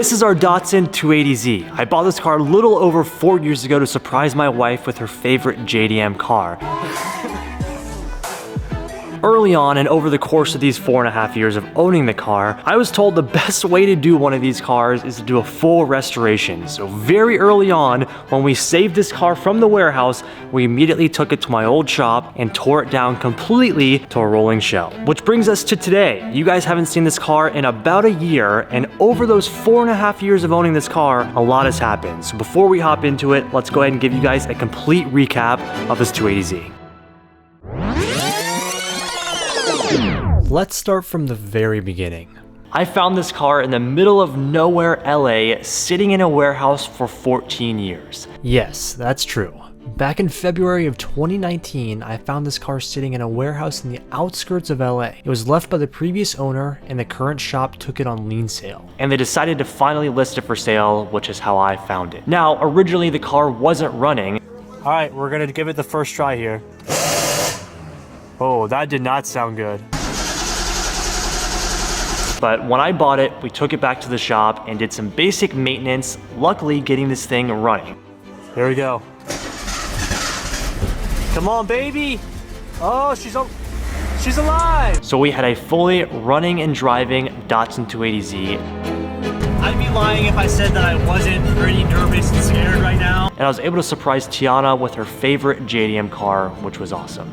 This is our Datsun 280z. I bought this car a little over 4 years ago to surprise my wife with her favorite JDM car. Early on and over the course of these 4.5 years of owning the car, I was told the best way to do one of these cars is to do a full restoration. So very early on, when we saved this car from the warehouse, we immediately took it to my old shop and tore it down completely to a rolling shell. Which brings us to today. You guys haven't seen this car in about a year, and over those 4.5 years of owning this car, a lot has happened. So before we hop into it, let's go ahead and give you guys a complete recap of this 280z. Let's start from the very beginning. I found this car in the middle of nowhere, LA, sitting in a warehouse for 14 years. Yes, that's true. Back in February of 2019, I found this car sitting in a warehouse in the outskirts of LA. It was left by the previous owner, and the current shop took it on lien sale. And they decided to finally list it for sale, which is how I found it. Now, originally the car wasn't running. All right, we're gonna give it the first try here. Oh, that did not sound good. But when I bought it, we took it back to the shop and did some basic maintenance, luckily getting this thing running. Here we go. Come on, baby. Oh, she's alive. So we had a fully running and driving Datsun 280z. I'd be lying if I said that I wasn't pretty nervous and scared right now. And I was able to surprise Tiana with her favorite JDM car, which was awesome.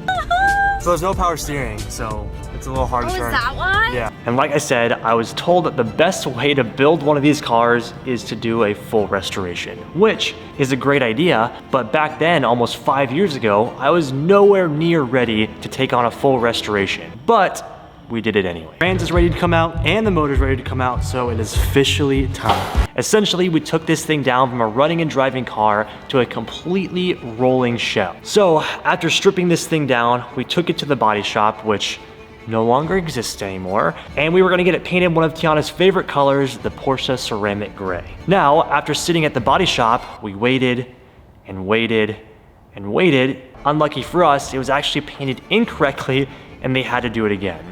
So there's no power steering, so it's a little hard to turn. Oh, is that why? Yeah. And like I said, I was told that the best way to build one of these cars is to do a full restoration, which is a great idea, but back then, almost 5 years ago, I was nowhere near ready to take on a full restoration. But we did it anyway. Trans is ready to come out and the motor's ready to come out, so it is officially time. Essentially, we took this thing down from a running and driving car to a completely rolling shell. So after stripping this thing down, we took it to the body shop, which no longer exists anymore, and we were gonna get it painted one of Tiana's favorite colors, the Porsche ceramic gray. Now, after sitting at the body shop, we waited and waited and waited. Unlucky for us, it was actually painted incorrectly and they had to do it again.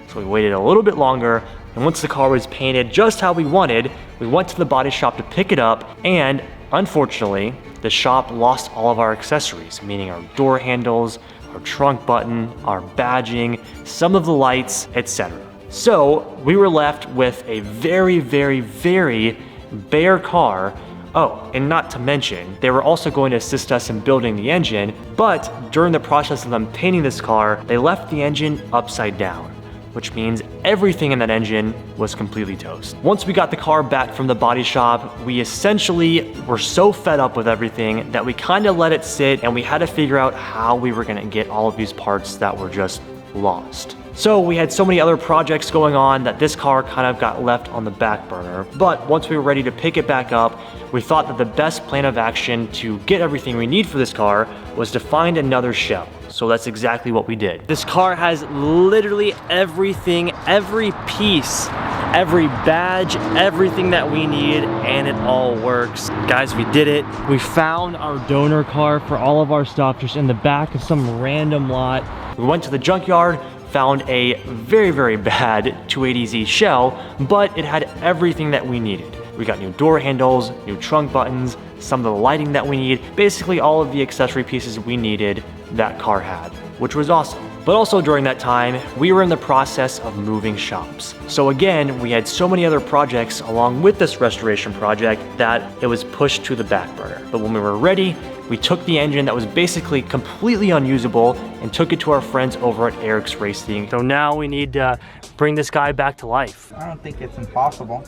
So we waited a little bit longer, and once the car was painted just how we wanted, we went to the body shop to pick it up, and unfortunately, the shop lost all of our accessories, meaning our door handles, our trunk button, our badging, some of the lights, etc. So we were left with a very, very, very bare car. Oh, and not to mention, they were also going to assist us in building the engine, but during the process of them painting this car, they left the engine upside down, which means everything in that engine was completely toast. Once we got the car back from the body shop, we essentially were so fed up with everything that we kind of let it sit, and we had to figure out how we were gonna get all of these parts that were just lost. So we had so many other projects going on that this car kind of got left on the back burner. But once we were ready to pick it back up, we thought that the best plan of action to get everything we need for this car was to find another shell. So that's exactly what we did. This car has literally everything, every piece, every badge, everything that we need, and it all works. Guys, we did it. We found our donor car for all of our stuff just in the back of some random lot. We went to the junkyard, found a very, very bad 280z shell, but it had everything that we needed. We got new door handles, new trunk buttons, some of the lighting that we need, basically all of the accessory pieces we needed that car had, which was awesome. But also during that time, we were in the process of moving shops. So again, we had so many other projects along with this restoration project that it was pushed to the back burner. But when we were ready, we took the engine that was basically completely unusable and took it to our friends over at ARX Racing. So now we need to bring this guy back to life. I don't think it's impossible.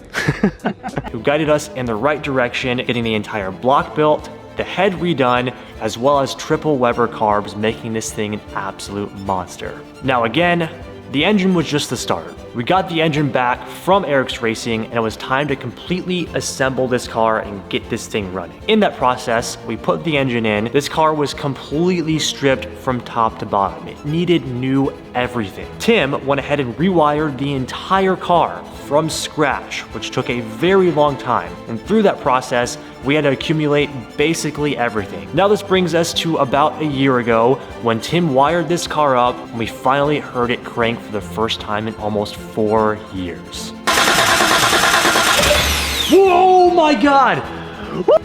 Who guided us in the right direction, getting the entire block built, the head redone, as well as triple Weber carbs, making this thing an absolute monster. Now again, the engine was just the start. We got the engine back from ARX Racing, and it was time to completely assemble this car and get this thing running. In that process, we put the engine in. This car was completely stripped from top to bottom. It needed new everything. Tim went ahead and rewired the entire car from scratch, which took a very long time. And through that process, we had to accumulate basically everything. Now this brings us to about a year ago when Tim wired this car up and we finally heard it crank for the first time in almost 4 years. Whoa! my God!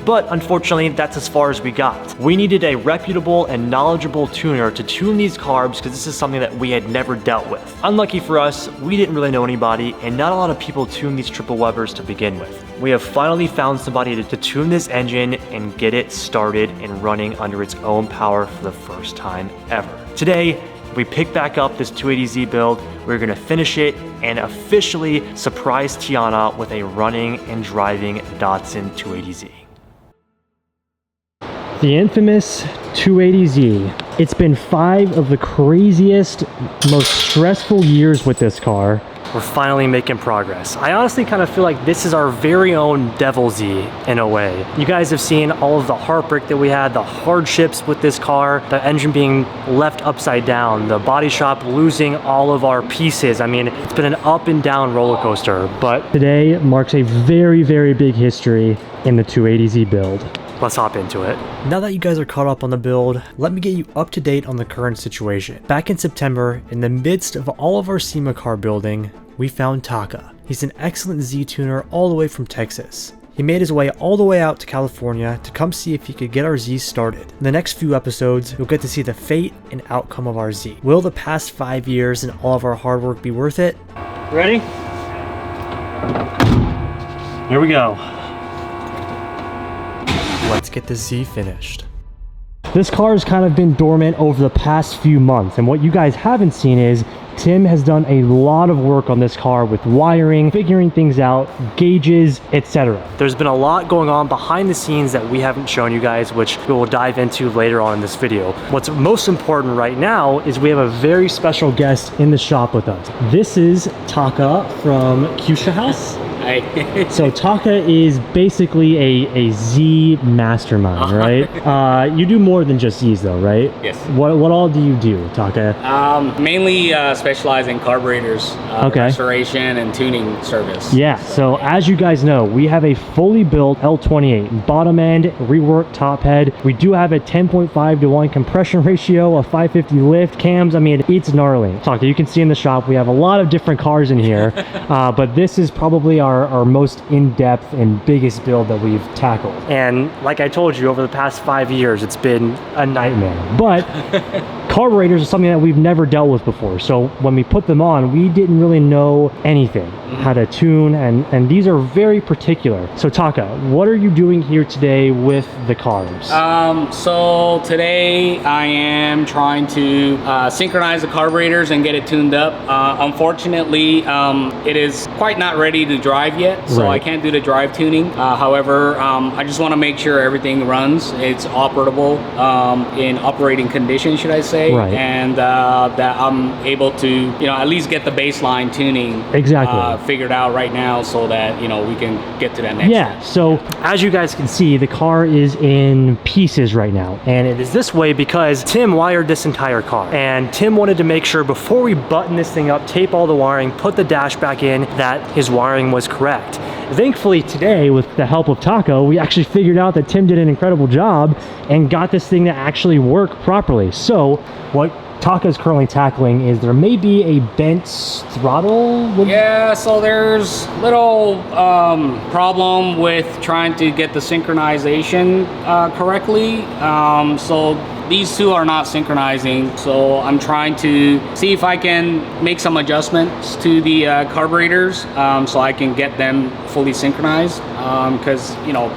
But unfortunately, that's as far as we got. We needed a reputable and knowledgeable tuner to tune these carbs because this is something that we had never dealt with. Unlucky for us, we didn't really know anybody, and not a lot of people tune these triple Webers to begin with. We have finally found somebody to tune this engine and get it started and running under its own power for the first time ever. Today, we pick back up this 280Z build, we're gonna finish it and officially surprise Tiana with a running and driving Datsun 280Z. The infamous 280Z. It's been 5 of the craziest, most stressful years with this car. We're finally making progress. I honestly kind of feel like this is our very own Devil Z in a way. You guys have seen all of the heartbreak that we had, the hardships with this car, the engine being left upside down, the body shop losing all of our pieces. I mean, it's been an up and down roller coaster, but today marks a very, very big history in the 280Z build. Let's hop into it. Now that you guys are caught up on the build, let me get you up to date on the current situation. Back in September, in the midst of all of our SEMA car building, we found Taka. He's an excellent Z tuner all the way from Texas. He made his way all the way out to California to come see if he could get our Z started. In the next few episodes, you'll get to see the fate and outcome of our Z. Will the past 5 years and all of our hard work be worth it? Ready? Here we go. Let's get the Z finished. This car has kind of been dormant over the past few months, and what you guys haven't seen is Tim has done a lot of work on this car with wiring, figuring things out, gauges, etc. There's been a lot going on behind the scenes that we haven't shown you guys, which we will dive into later on in this video. What's most important right now is we have a very special guest in the shop with us. This is Taka from Kyusha House. Hi. So Taka is basically a Z mastermind, right? You do more than just Z's though, right? Yes. What all do you do, Taka? Mainly specialize in carburetors, restoration and tuning service. Yeah, so as you guys know, we have a fully built L28, bottom end, reworked top head. We do have a 10.5:1 compression ratio, a 550 lift, cams. I mean, it's gnarly. Taka, you can see in the shop, we have a lot of different cars in here, but this is probably our most in-depth and biggest build that we've tackled. And like I told you, over the past 5 years, it's been a nightmare. But carburetors are something that we've never dealt with before. So when we put them on, we didn't really know anything, how to tune, and these are very particular. So Taka, what are you doing here today with the carbs? So today I am trying to synchronize the carburetors and get it tuned up. Unfortunately, it is quite not ready to drive yet, so I can't do the drive tuning. However, I just want to make sure everything runs, it's operable in operating condition, should I say, and that I'm able to, you know, at least get the baseline tuning figured out right now, so that, you know, we can get to that next step. So as you guys can see, the car is in pieces right now, and it is this way because Tim wired this entire car, and Tim wanted to make sure before we button this thing up, tape all the wiring, put the dash back in, that his wiring was correct. Thankfully today, with the help of Taco, we actually figured out that Tim did an incredible job and got this thing to actually work properly. So what Taka is currently tackling is there may be a bent throttle. Yeah, so there's little problem with trying to get the synchronization correctly. So these two are not synchronizing, so I'm trying to see if I can make some adjustments to the carburetors so I can get them fully synchronized, because, you know,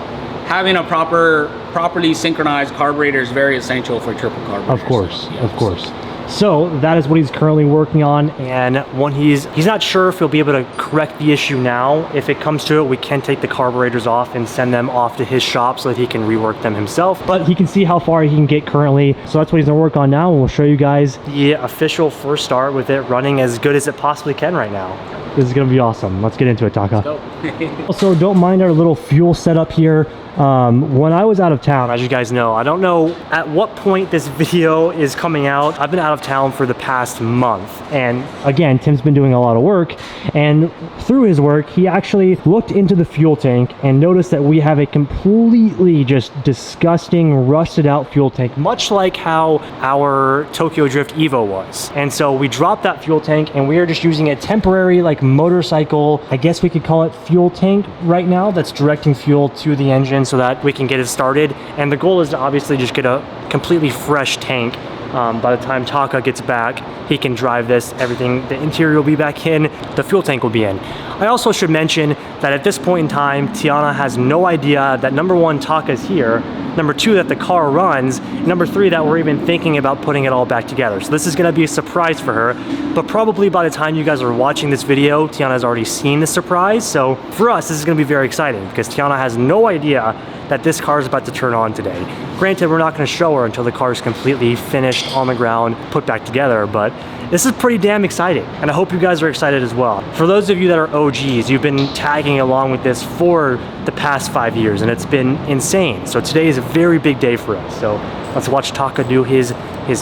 having a properly synchronized carburetor is very essential for triple carburetors. Of course, of course. So that is what he's currently working on, and when he's not sure if he'll be able to correct the issue now. If it comes to it, we can take the carburetors off and send them off to his shop so that he can rework them himself, but he can see how far he can get currently. So that's what he's gonna work on now, and we'll show you guys the official first start with it running as good as it possibly can right now. This is gonna be awesome. Let's get into it, Taka. Let's go. Also, don't mind our little fuel setup here. When I was out of town, as you guys know, I don't know at what point this video is coming out. I've been out of town for the past month. And again, Tim's been doing a lot of work. And through his work, he actually looked into the fuel tank and noticed that we have a completely just disgusting, rusted out fuel tank, much like how our Tokyo Drift Evo was. And so we dropped that fuel tank and we are just using a temporary like motorcycle, I guess we could call it fuel tank right now, that's directing fuel to the engine so that we can get it started. And the goal is to obviously just get a completely fresh tank. By the time Taka gets back, he can drive this, everything, the interior will be back in, the fuel tank will be in. I also should mention that at this point in time, Tiana has no idea that number one, Taka's here, number two, that the car runs, and number three, that we're even thinking about putting it all back together. So this is gonna be a surprise for her, but probably by the time you guys are watching this video, Tiana has already seen the surprise. So for us, this is gonna be very exciting because Tiana has no idea that this car is about to turn on today. Granted, we're not gonna show her until the car is completely finished on the ground, put back together, but this is pretty damn exciting, and I hope you guys are excited as well. For those of you that are OGs, you've been tagging along with this for the past 5 years, and it's been insane. So today is a very big day for us. So let's watch Taka do his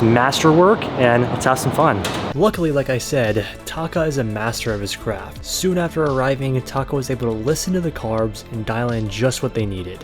masterwork, and let's have some fun. Luckily, like I said, Taka is a master of his craft. Soon after arriving, Taka was able to listen to the carbs and dial in just what they needed.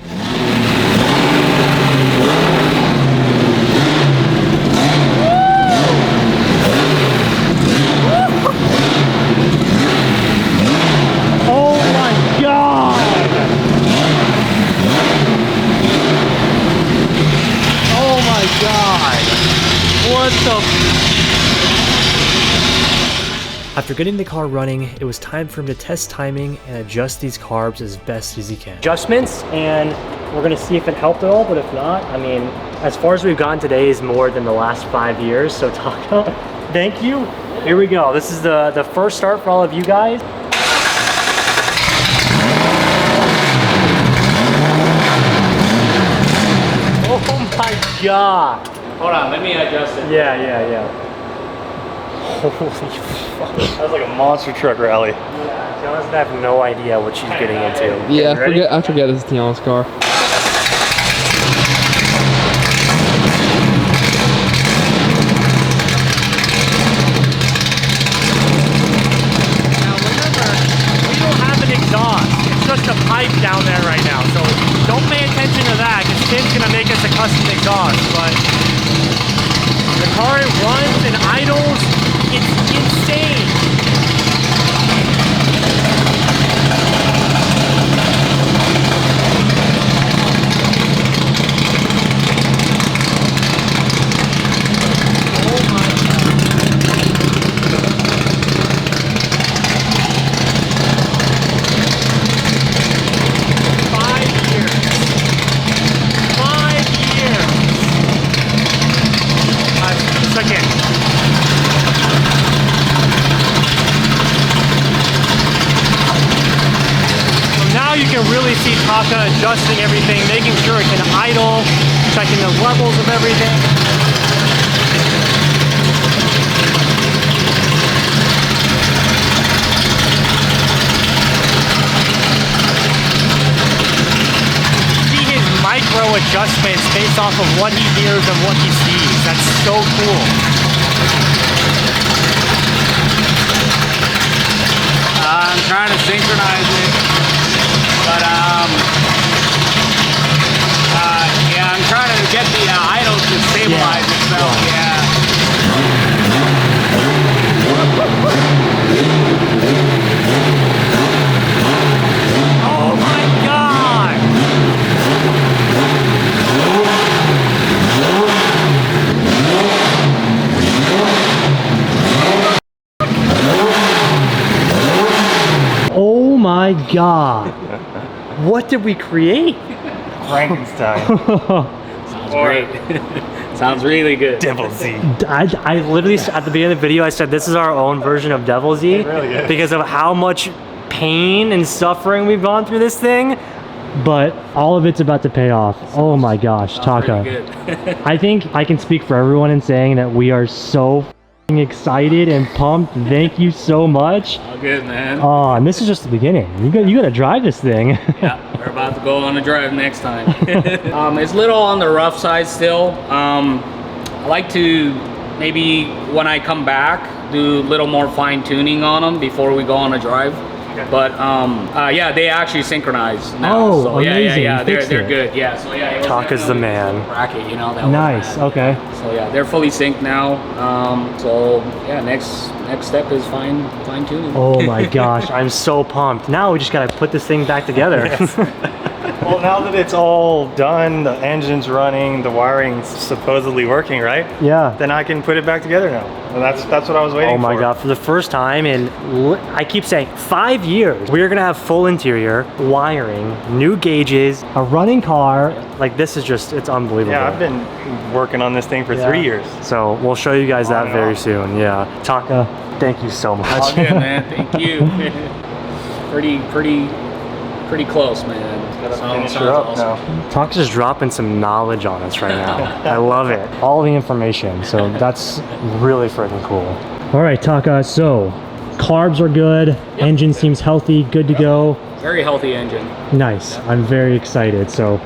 After getting the car running, it was time for him to test timing and adjust these carbs as best as he can. Adjustments, and we're gonna see if it helped at all, but if not, I mean, as far as we've gotten today is more than the last 5 years, so Taka, thank you. Here we go. This is the first start for all of you guys. Oh my God. Hold on, let me adjust it. Yeah. Holy fuck. That was like a monster truck rally. Yeah, Tiana's gonna have no idea what she's getting into. Yeah, I forget this is Tiana's car. Now remember, we don't have an exhaust. It's just a pipe down there right now. So don't pay attention to that, because Tim's gonna make us a custom exhaust. But the car, it runs and idles. It's insane. Oh my God. 5 years. 5 years. Second. You can really see Taka adjusting everything, making sure it can idle, checking the levels of everything. See his micro adjustments based off of what he hears and what he sees. That's so cool. I'm trying to synchronize it. But yeah, I'm trying to get the idle to stabilize itself. Yeah. Oh my God! Oh my God! What did we create? Frankenstein. Sounds great. Sounds really good. Devil Z. I literally, at the beginning of the video, I said this is our own version of Devil Z. Really good. Because of how much pain and suffering we've gone through this thing. But all of it's about to pay off. Oh my gosh, Taka. I think I can speak for everyone in saying that we are so excited and pumped. Thank you so much. All good, man. Oh, and this is just the beginning. You gotta drive this thing. Yeah, we're about to go on a drive next time. It's a little on the rough side still. I like to maybe when I come back do a little more fine tuning on them before we go on a drive. Okay. But yeah, they actually synchronize now. Oh, so amazing. yeah, they're good. Yeah, so yeah. Taka's the man. Bracket, you know. That nice. Okay. So yeah, they're fully synced now. So yeah, next step is fine tuning. Oh my gosh, I'm so pumped. Now we just gotta put this thing back together. Well, now that it's all done, the engine's running, the wiring's supposedly working, right? Yeah. Then I can put it back together now. And that's what I was waiting for. Oh my God, for the first time in, I keep saying, 5 years, we're gonna have full interior, wiring, new gauges, a running car. Like this is just, it's unbelievable. Yeah, I've been working on this thing for 3 years. So we'll show you guys that very soon, yeah. Taka, thank you so much. All good, man, thank you. pretty close, man. Finish her up now. Taka's just dropping some knowledge on us right now. I love it. All the information. So that's really freaking cool. All right, Taka. So carbs are good. Engine seems healthy, good to go. Very healthy engine. Nice. I'm very excited. So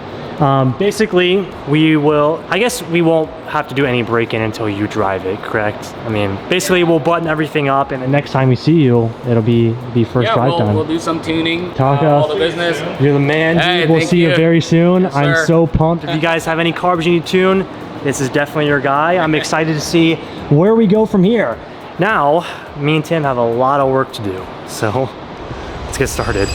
basically we will, I guess we won't have to do any break-in until you drive it, correct? I mean, basically we'll button everything up and the next time we see you, it'll be first drive time. We'll do some tuning. Taka, all the business. You're the man, dude. Hey, we'll see you very soon. Yes, I'm sir. so pumped. If you guys have any carbs you need to tune, this is definitely your guy. I'm excited to see where we go from here. Now, me and Tim have a lot of work to do, so let's get started.